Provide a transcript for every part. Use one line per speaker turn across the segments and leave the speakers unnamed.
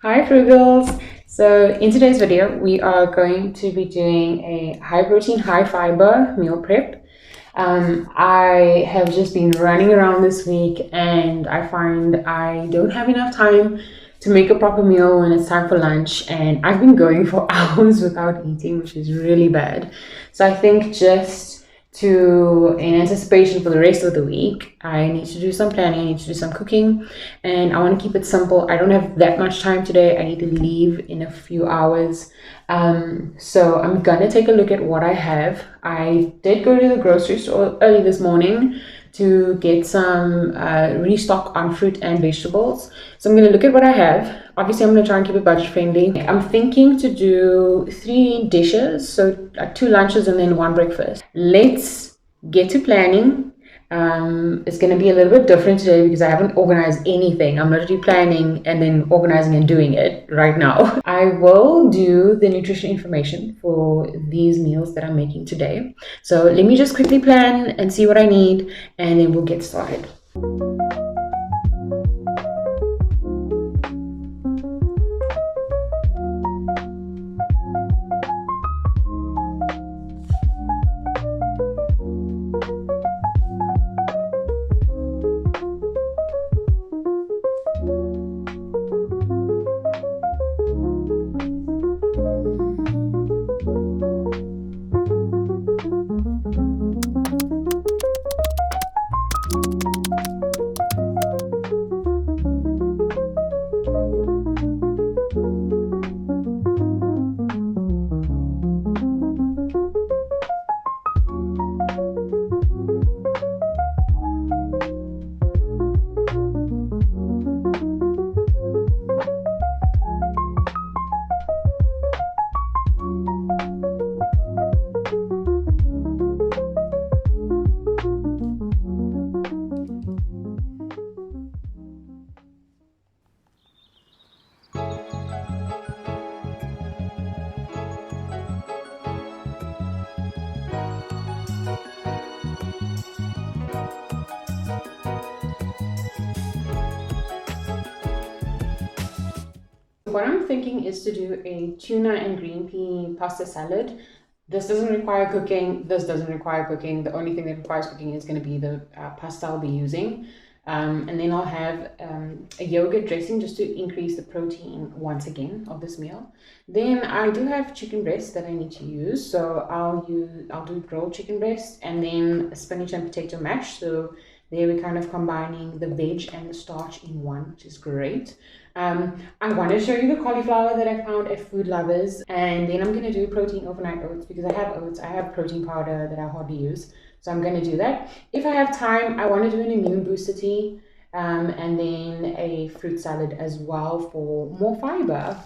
Hi Frugals! So in today's video we are going to be doing a high protein, high fiber meal prep. I have just been running around this week and I find I don't have enough time to make a proper meal when it's time for lunch, and I've been going for hours without eating, which is really bad. So I think just in anticipation for the rest of the week, I need to do some planning, I need to do some cooking, and I want to keep it simple. I don't have that much time today. I need to leave in a few hours. So I'm gonna take a look at what I have. I did go to the grocery store early this morning to get some restock on fruit and vegetables. So I'm going to look at what I have. Obviously, I'm going to try and keep it budget friendly. I'm thinking to do 3 dishes, so 2 lunches and then 1 breakfast. Let's get to planning. It's going to be a little bit different today because I haven't organized anything. I'm literally planning and then organizing and doing it right now. I will do the nutrition information for these meals that I'm making today. So let me just quickly plan and see what I need, and then we'll get started. What I'm thinking is to do a tuna and green pea pasta salad. This doesn't require cooking. This doesn't require cooking. The only thing that requires cooking is going to be the pasta I'll be using. And then I'll have a yogurt dressing just to increase the protein once again of this meal. Then I do have chicken breast that I need to use. So I'll do grilled chicken breast and then spinach and potato mash. So there we're kind of combining the veg and the starch in one, which is great. I want to show you the cauliflower that I found at Food Lovers, and then I'm going to do protein overnight oats because I have oats. I have protein powder that I hardly use, so I'm going to do that. If I have time, I want to do an immune booster tea, and then a fruit salad as well for more fiber.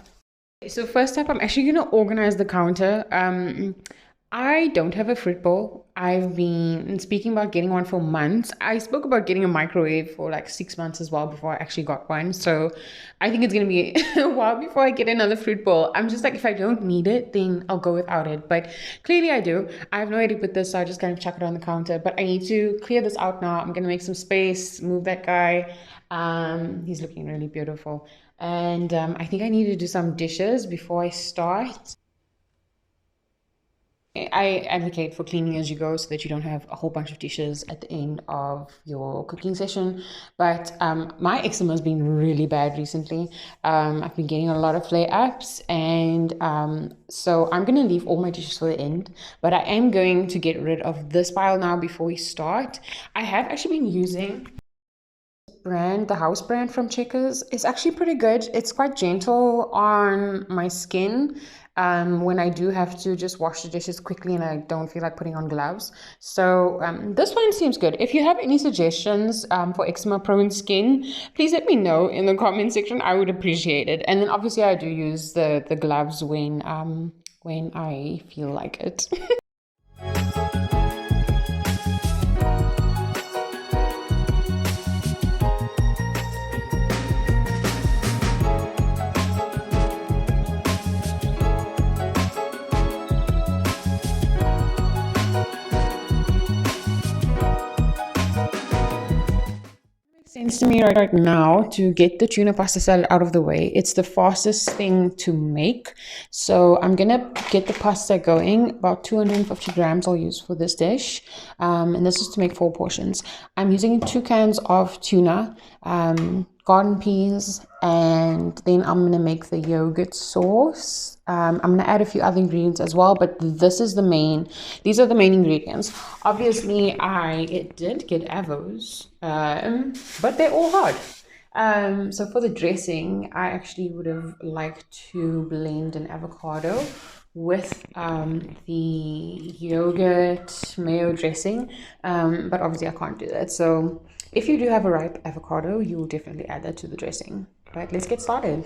So first up, I'm actually going to organize the counter. I don't have a fruit bowl. I've been speaking about getting one for months. I spoke about getting a microwave for like 6 months as well before I actually got one. So I think it's going to be a while before I get another fruit bowl. I'm just like, if I don't need it, then I'll go without it. But clearly I do. I have no idea with this, so I just kind of chuck it on the counter. But I need to clear this out now. I'm going to make some space, move that guy. He's looking really beautiful. And I think I need to do some dishes before I start. I advocate for cleaning as you go so that you don't have a whole bunch of dishes at the end of your cooking session. But my eczema has been really bad recently. I've been getting a lot of flare-ups, and so I'm going to leave all my dishes for the end. But I am going to get rid of this pile now before we start. I have actually been using the house brand from Checkers. It's actually pretty good. It's quite gentle on my skin when I do have to just wash the dishes quickly and I don't feel like putting on gloves. So this one seems good. If you have any suggestions for eczema prone skin, please let me know in the comment section. I would appreciate it. And then obviously I do use the gloves when I feel like it. to me right now to get the tuna pasta salad out of the way. It's the fastest thing to make. So I'm gonna get the pasta going. About 250 grams I'll use for this dish. And this is to make 4 portions. I'm using 2 cans of tuna, garden peas, and then I'm gonna make the yogurt sauce. I'm gonna add a few other ingredients as well, but these are the main ingredients. Obviously I did get avos, but they're all hard. So for the dressing, I actually would have liked to blend an avocado with the yogurt mayo dressing, but obviously I can't do that. So if you do have a ripe avocado, you will definitely add that to the dressing. Right, let's get started.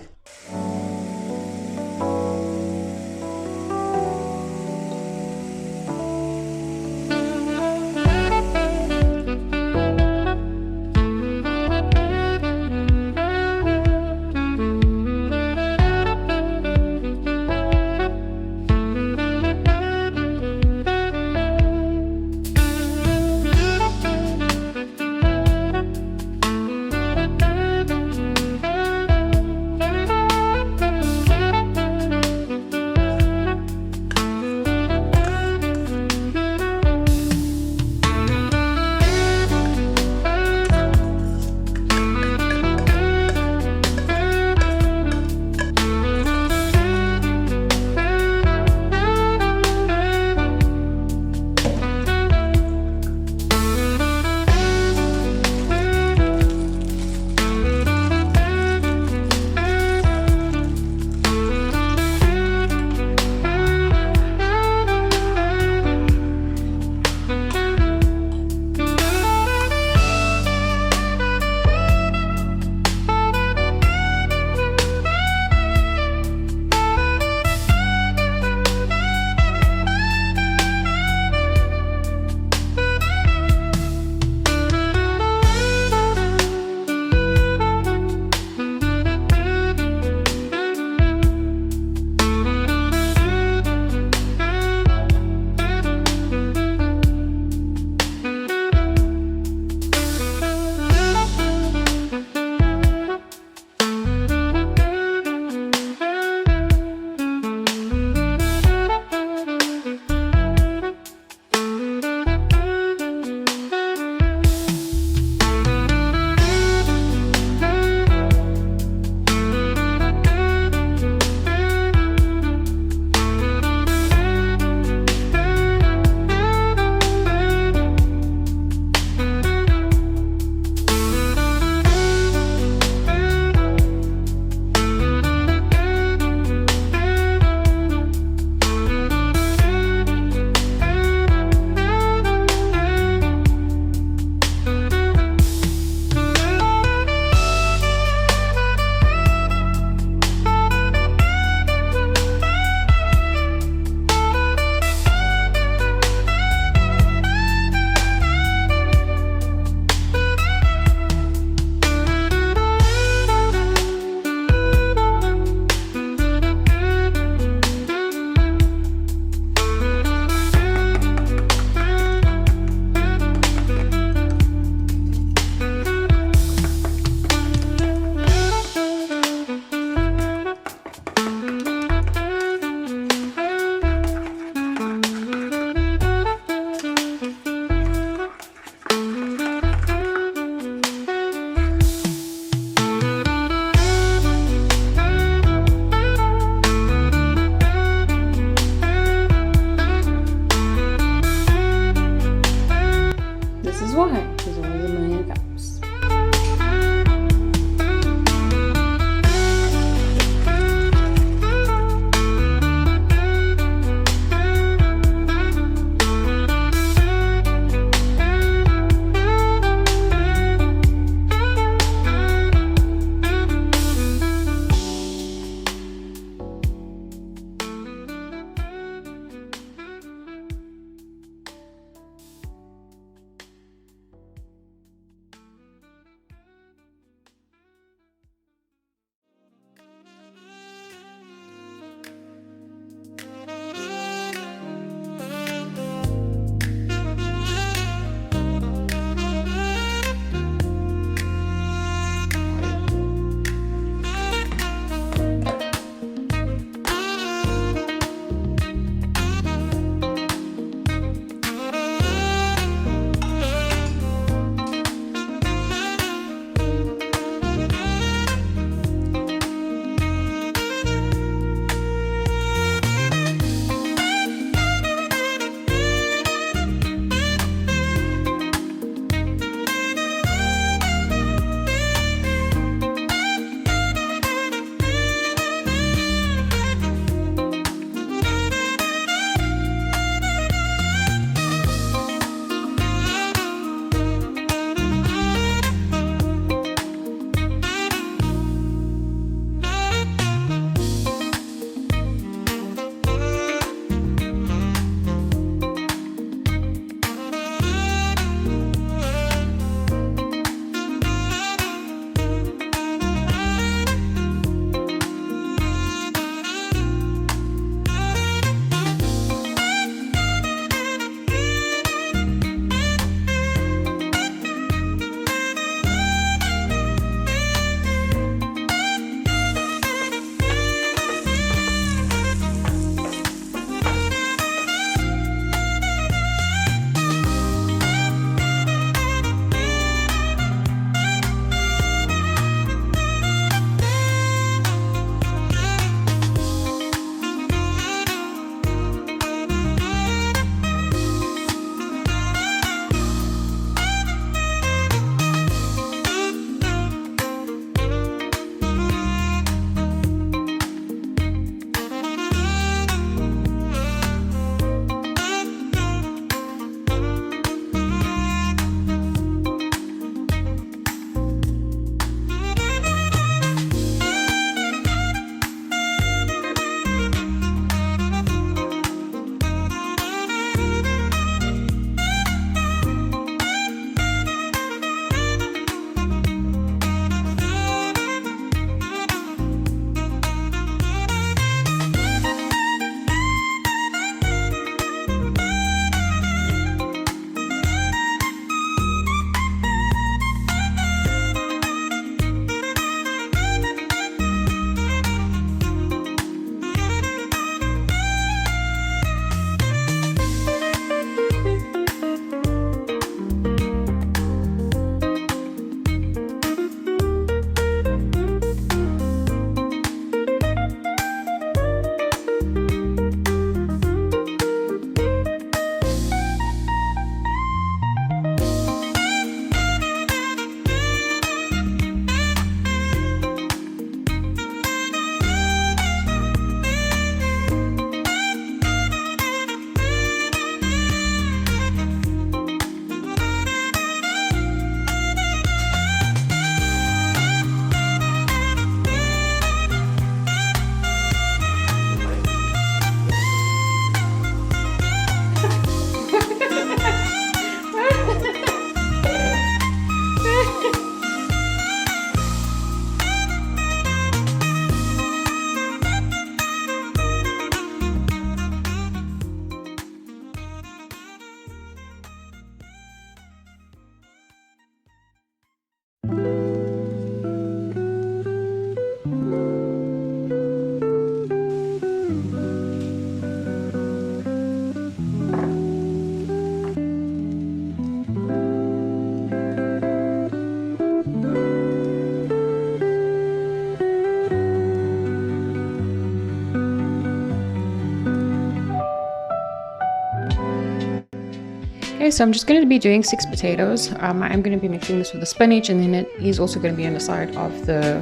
Okay, so I'm just going to be doing 6 potatoes. I'm going to be mixing this with the spinach, and then it is also going to be on the side of the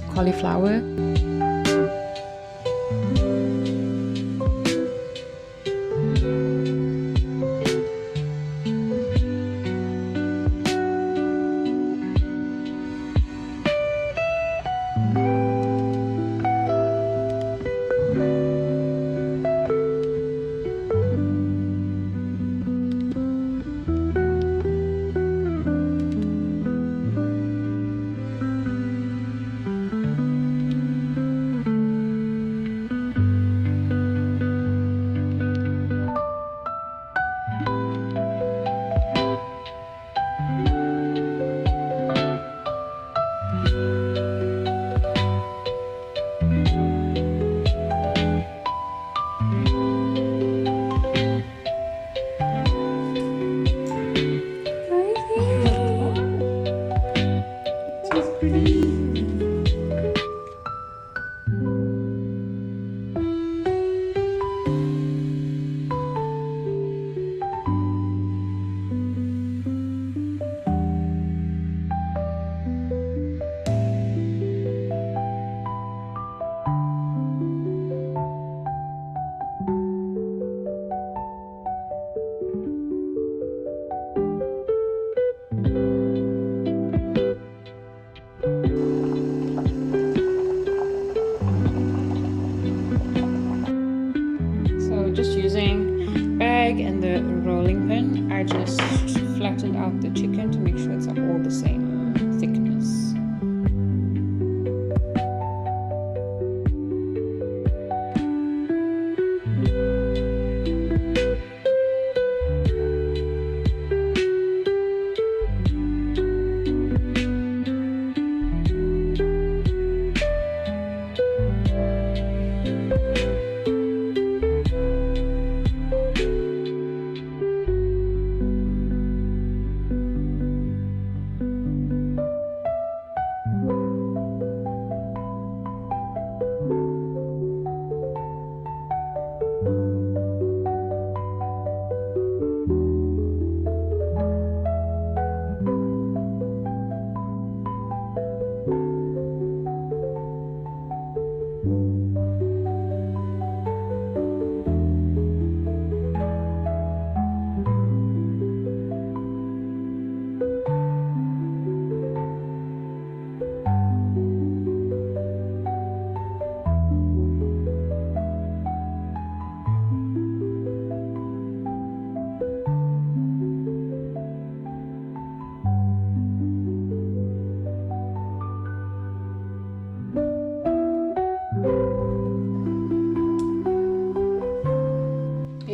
cauliflower. Just using bag and the rolling pin, I just flattened out the chicken to make sure it's all the same thickness.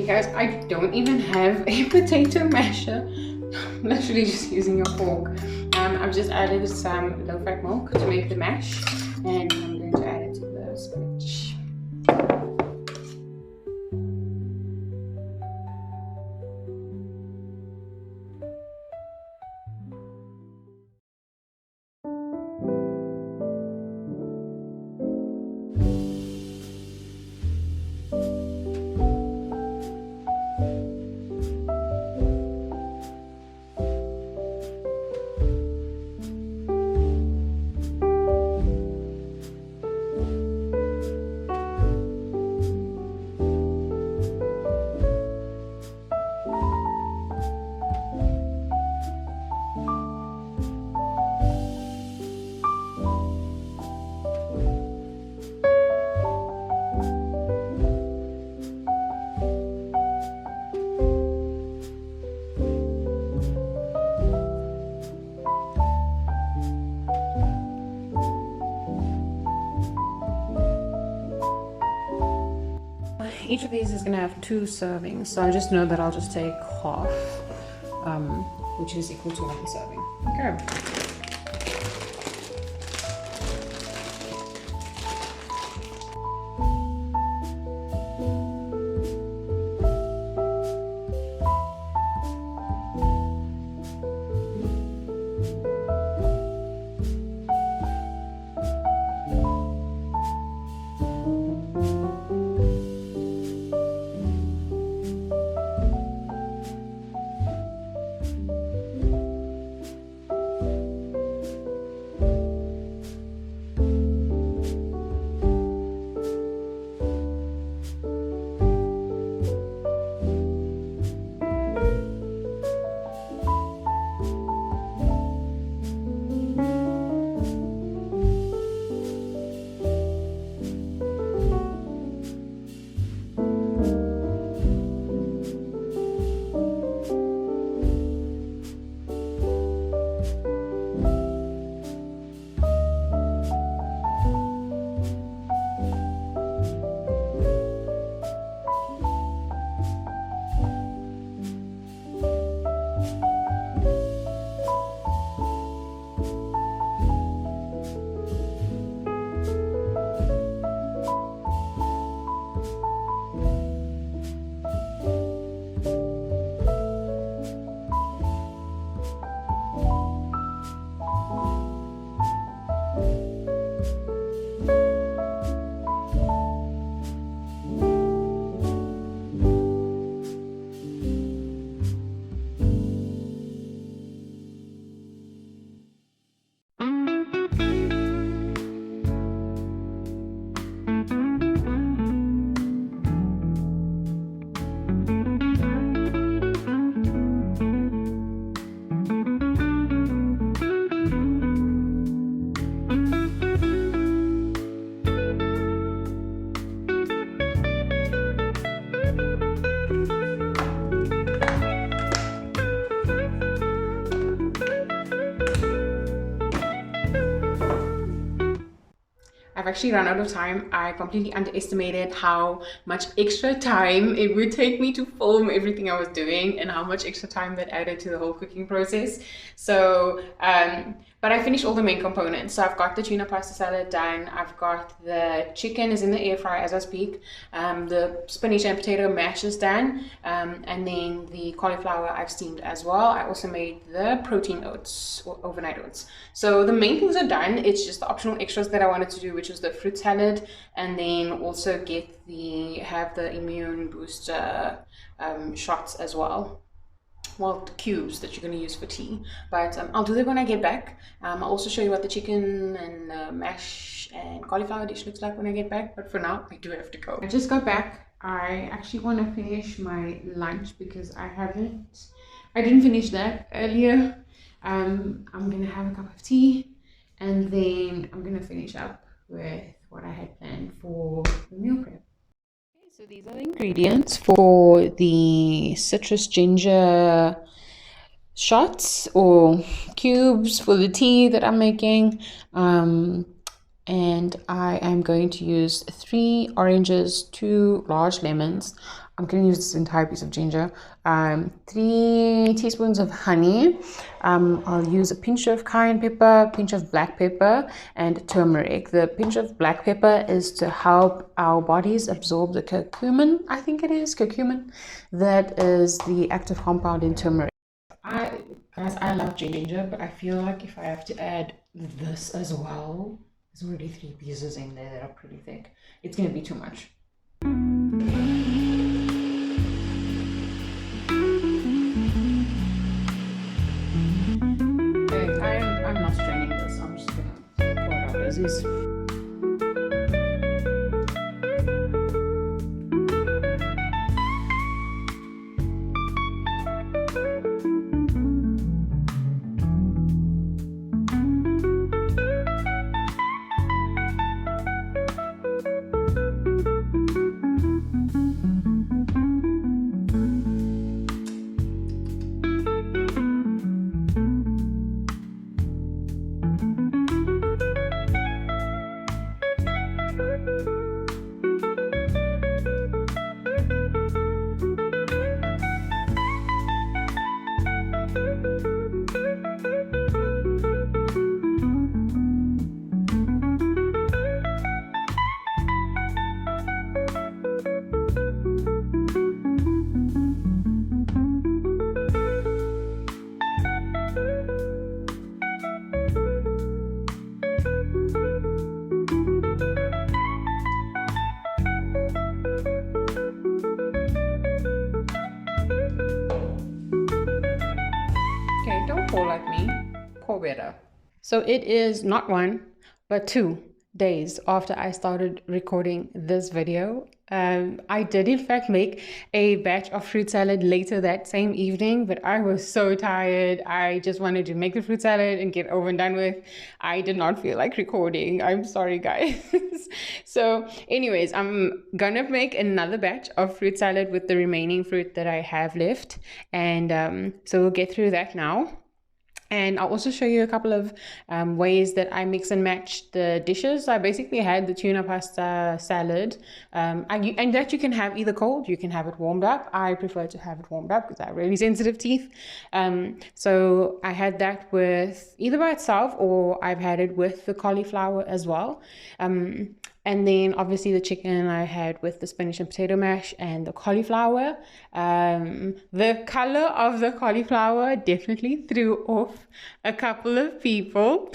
Guys, I don't even have a potato masher. I'm literally just using a fork. I've just added some low-fat milk to make the mash, and I'm going to add it to the spinach. Each of these is going to have 2 servings, so I just know that I'll just take half, which is equal to 1 serving. Okay. I've actually run out of time. I completely underestimated how much extra time it would take me to film everything I was doing and how much extra time that added to the whole cooking process. So, but I finished all the main components. So I've got the tuna pasta salad done. I've got the chicken is in the air fryer as I speak. The spinach and potato mash is done. And then the cauliflower I've steamed as well. I also made the protein oats or overnight oats. So the main things are done. It's just the optional extras that I wanted to do, which was the fruit salad, and then also have the immune booster shots as well. Well, the cubes that you're going to use for tea, but I'll do that when I get back. I'll also show you what the chicken and mash and cauliflower dish looks like when I get back, but for now I do have to go. I just got back. I actually want to finish my lunch because I didn't finish that earlier. I'm gonna have a cup of tea and then I'm gonna finish up with what I had planned for the meal prep. So these are the ingredients for the citrus ginger shots or cubes for the tea that I'm making. And I am going to use 3 oranges, 2 large lemons. I'm going to use this entire piece of ginger, 3 teaspoons of honey. I'll use a pinch of cayenne pepper, pinch of black pepper, and turmeric. The pinch of black pepper is to help our bodies absorb the curcumin, I think it is, curcumin. That is the active compound in turmeric. Guys, I love ginger, but I feel like if I have to add this as well, there's already 3 pieces in there that are pretty thick. It's going to be too much. I'm not straining this. I'm just going to pour it out as is. Like me, pour better. So it is not 1 but 2 days after I started recording this video. I did in fact make a batch of fruit salad later that same evening, but I was so tired. I just wanted to make the fruit salad and get over and done with. I did not feel like recording. I'm sorry, guys. So anyways, I'm gonna make another batch of fruit salad with the remaining fruit that I have left, and so we'll get through that now. And I'll also show you a couple of ways that I mix and match the dishes. I basically had the tuna pasta salad, and that you can have either cold, you can have it warmed up. I prefer to have it warmed up because I have really sensitive teeth. So I had that with either by itself, or I've had it with the cauliflower as well. And then obviously the chicken I had with the spinach and potato mash and the cauliflower. The color of the cauliflower definitely threw off a couple of people.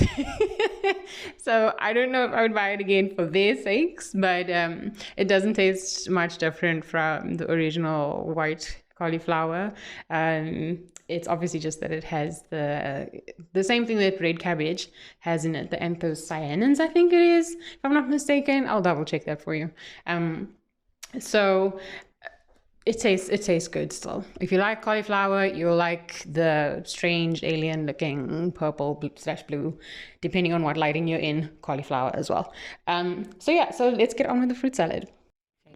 So I don't know if I would buy it again for their sakes, but it doesn't taste much different from the original white cauliflower. It's obviously just that it has the same thing that red cabbage has in it, the anthocyanins, I think it is, if I'm not mistaken. I'll double check that for you. So it tastes good still. If you like cauliflower, you'll like the strange alien looking purple/blue, depending on what lighting you're in, cauliflower as well. So let's get on with the fruit salad.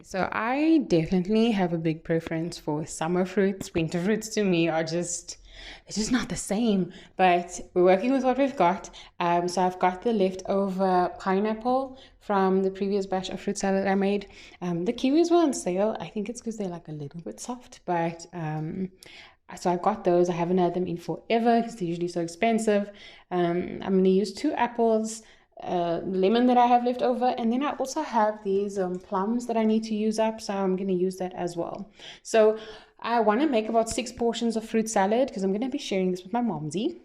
So I definitely have a big preference for summer fruits. Winter fruits to me are just It's just not the same, but we're working with what we've got. So I've got the leftover pineapple from the previous batch of fruit salad I made. The kiwis were on sale. I think it's because they're like a little bit soft, but so I've got those. I haven't had them in forever because they're usually so expensive. I'm going to use 2 apples, lemon that I have left over, and then I also have these plums that I need to use up, so I'm going to use that as well. So I want to make about 6 portions of fruit salad because I'm going to be sharing this with my momsy.